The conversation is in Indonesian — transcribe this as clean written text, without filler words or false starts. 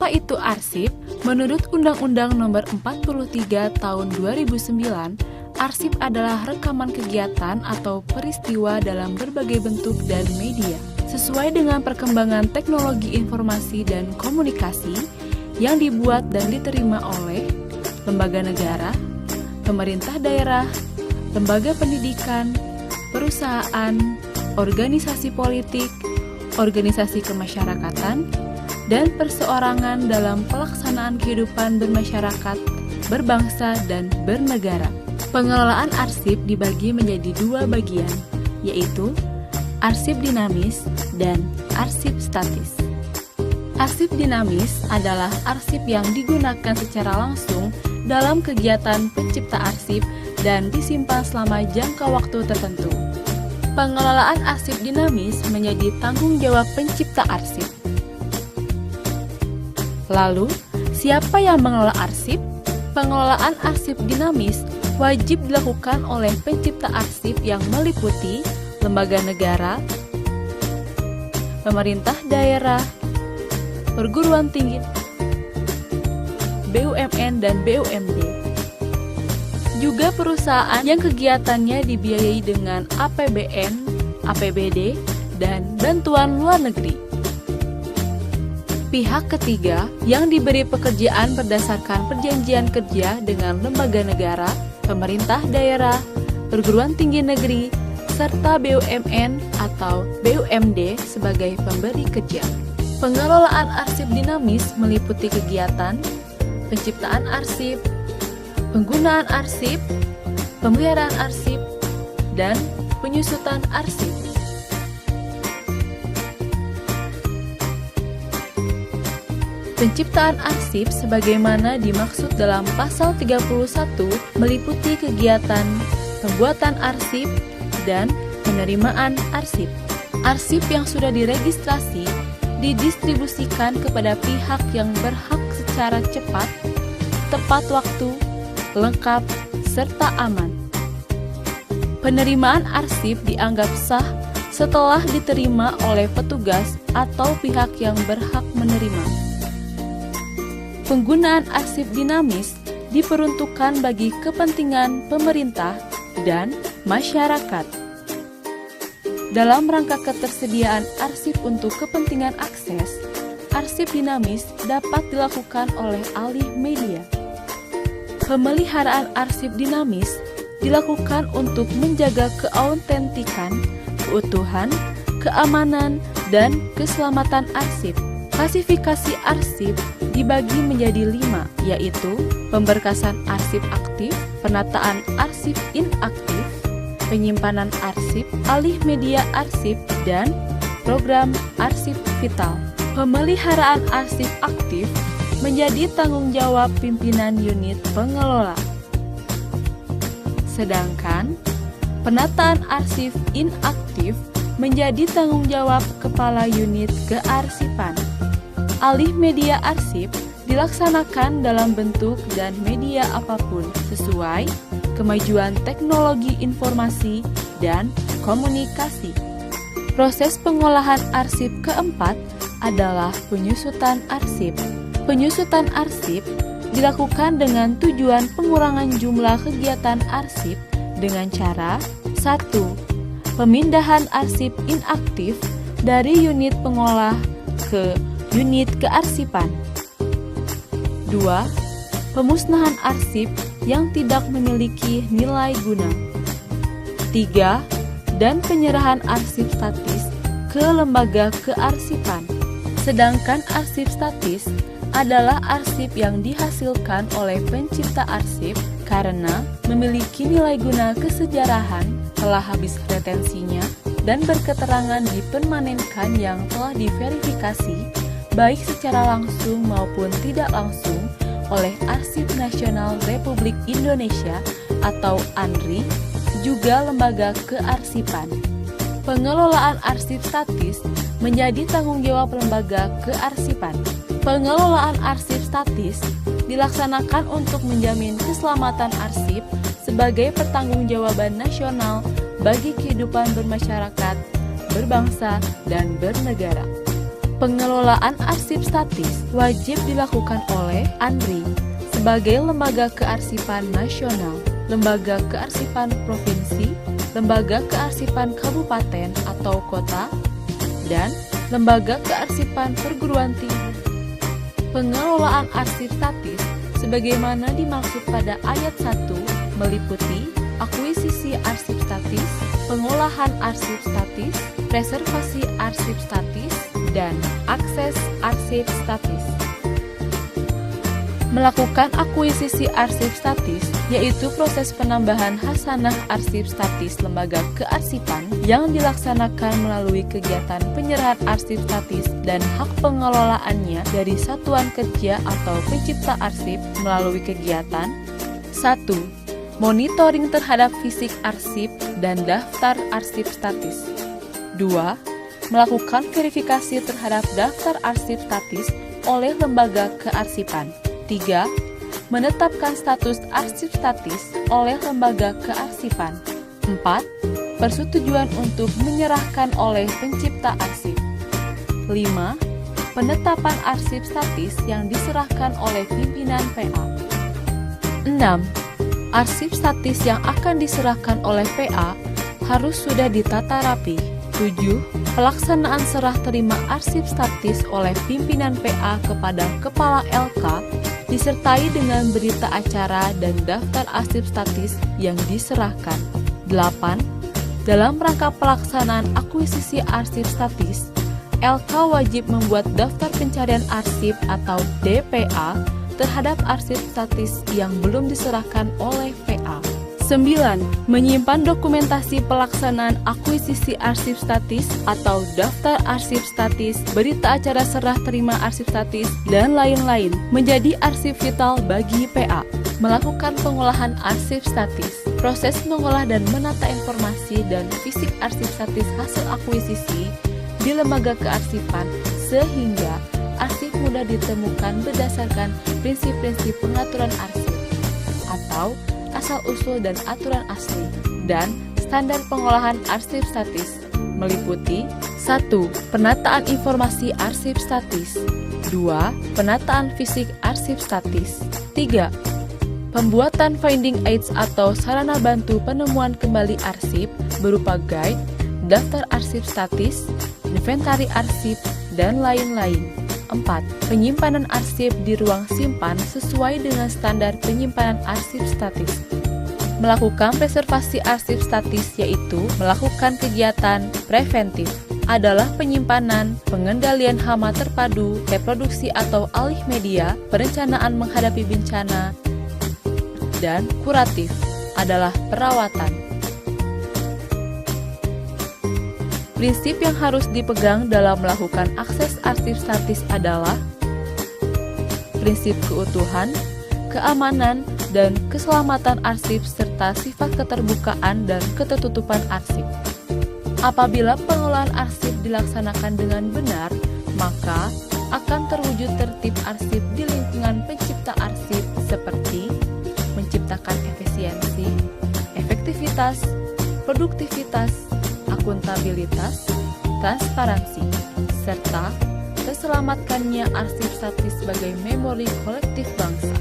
Apa itu arsip? Menurut Undang-Undang Nomor 43 Tahun 2009, arsip adalah rekaman kegiatan atau peristiwa dalam berbagai bentuk dan media. Sesuai dengan perkembangan teknologi informasi dan komunikasi yang dibuat dan diterima oleh lembaga negara, pemerintah daerah, lembaga pendidikan, perusahaan, organisasi politik, organisasi kemasyarakatan, dan perseorangan dalam pelaksanaan kehidupan bermasyarakat, berbangsa, dan bernegara. Pengelolaan arsip dibagi menjadi dua bagian, yaitu arsip dinamis dan arsip statis. Arsip dinamis adalah arsip yang digunakan secara langsung dalam kegiatan pencipta arsip dan disimpan selama jangka waktu tertentu. Pengelolaan arsip dinamis menjadi tanggung jawab pencipta arsip. Lalu, siapa yang mengelola arsip? Pengelolaan arsip dinamis wajib dilakukan oleh pencipta arsip yang meliputi lembaga negara, pemerintah daerah, perguruan tinggi, BUMN dan BUMD. Juga perusahaan yang kegiatannya dibiayai dengan APBN, APBD, dan bantuan luar negeri. Pihak ketiga yang diberi pekerjaan berdasarkan perjanjian kerja dengan lembaga negara, pemerintah daerah, perguruan tinggi negeri, serta BUMN atau BUMD sebagai pemberi kerja. Pengelolaan arsip dinamis meliputi kegiatan penciptaan arsip, penggunaan arsip, pemeliharaan arsip, dan penyusutan arsip. Penciptaan arsip sebagaimana dimaksud dalam pasal 31 meliputi kegiatan pembuatan arsip dan penerimaan arsip. Arsip yang sudah diregistrasi didistribusikan kepada pihak yang berhak secara cepat, tepat waktu, lengkap, serta aman. Penerimaan arsip dianggap sah setelah diterima oleh petugas atau pihak yang berhak menerima. Penggunaan arsip dinamis diperuntukkan bagi kepentingan pemerintah dan masyarakat. Dalam rangka ketersediaan arsip untuk kepentingan akses, arsip dinamis dapat dilakukan oleh alih media. Pemeliharaan arsip dinamis dilakukan untuk menjaga keautentikan, keutuhan, keamanan, dan keselamatan arsip. Klasifikasi arsip dibagi menjadi 5, yaitu pemberkasan arsip aktif, penataan arsip inaktif, penyimpanan arsip, alih media arsip, dan program arsip vital. Pemeliharaan arsip aktif menjadi tanggung jawab pimpinan unit pengelola. Sedangkan penataan arsip inaktif menjadi tanggung jawab kepala unit kearsipan. Alih media arsip dilaksanakan dalam bentuk dan media apapun sesuai kemajuan teknologi informasi dan komunikasi. Proses pengolahan arsip keempat adalah penyusutan arsip. Penyusutan arsip dilakukan dengan tujuan pengurangan jumlah kegiatan arsip dengan cara 1. Pemindahan arsip inaktif dari unit pengolah ke unit kearsipan. 2. Pemusnahan arsip yang tidak memiliki nilai guna. 3. Dan penyerahan arsip statis ke lembaga kearsipan. Sedangkan arsip statis adalah arsip yang dihasilkan oleh pencipta arsip karena memiliki nilai guna kesejarahan, telah habis retensinya, dan berketerangan dipermanenkan yang telah diverifikasi baik secara langsung maupun tidak langsung oleh Arsip Nasional Republik Indonesia atau ANRI, juga lembaga kearsipan. Pengelolaan arsip statis menjadi tanggung jawab lembaga kearsipan. Pengelolaan arsip statis dilaksanakan untuk menjamin keselamatan arsip sebagai pertanggungjawaban nasional bagi kehidupan bermasyarakat, berbangsa, dan bernegara. Pengelolaan arsip statis wajib dilakukan oleh ANRI sebagai lembaga kearsipan nasional, lembaga kearsipan provinsi, lembaga kearsipan kabupaten atau kota, dan lembaga kearsipan perguruan tinggi. Pengelolaan arsip statis sebagaimana dimaksud pada ayat 1 meliputi akuisisi arsip statis, pengolahan arsip statis, preservasi arsip statis, dan akses arsip statis. Melakukan akuisisi arsip statis yaitu proses penambahan hasanah arsip statis lembaga kearsipan yang dilaksanakan melalui kegiatan penyerahan arsip statis dan hak pengelolaannya dari satuan kerja atau pencipta arsip melalui kegiatan 1. Monitoring terhadap fisik arsip dan daftar arsip statis. 2. Melakukan verifikasi terhadap daftar arsip statis oleh lembaga kearsipan. 3. Menetapkan status arsip statis oleh lembaga kearsipan. 4. Persetujuan untuk menyerahkan oleh pencipta arsip. 5. Penetapan arsip statis yang diserahkan oleh pimpinan PA. 6. Arsip statis yang akan diserahkan oleh PA harus sudah ditata rapi. 7. Pelaksanaan serah terima arsip statis oleh pimpinan PA kepada Kepala LK disertai dengan berita acara dan daftar arsip statis yang diserahkan. 8. Dalam rangka pelaksanaan akuisisi arsip statis, LK wajib membuat daftar pencarian arsip atau DPA terhadap arsip statis yang belum diserahkan oleh PA. 9. Menyimpan dokumentasi pelaksanaan akuisisi arsip statis atau daftar arsip statis, berita acara serah terima arsip statis, dan lain-lain menjadi arsip vital bagi PA. Melakukan pengolahan arsip statis. Proses mengolah dan menata informasi dan fisik arsip statis hasil akuisisi di lembaga kearsipan sehingga arsip mudah ditemukan berdasarkan prinsip-prinsip pengaturan arsip atau asal-usul dan aturan asli, dan standar pengolahan arsip statis meliputi 1. Penataan informasi arsip statis. 2. Penataan fisik arsip statis. 3. Pembuatan finding aids atau sarana bantu penemuan kembali arsip berupa guide, daftar arsip statis, inventari arsip, dan lain-lain. 4. Penyimpanan arsip di ruang simpan sesuai dengan standar penyimpanan arsip statis. Melakukan preservasi arsip statis yaitu melakukan kegiatan preventif adalah penyimpanan, pengendalian hama terpadu, reproduksi atau alih media, perencanaan menghadapi bencana, dan kuratif adalah perawatan. Prinsip yang harus dipegang dalam melakukan akses arsip statis adalah prinsip keutuhan, keamanan, dan keselamatan arsip serta sifat keterbukaan dan ketertutupan arsip. Apabila pengelolaan arsip dilaksanakan dengan benar, maka akan terwujud tertib arsip di lingkungan pencipta arsip seperti menciptakan efisiensi, efektivitas, produktivitas, akuntabilitas, transparansi, serta terselamatkannya arsip statis sebagai memori kolektif bangsa.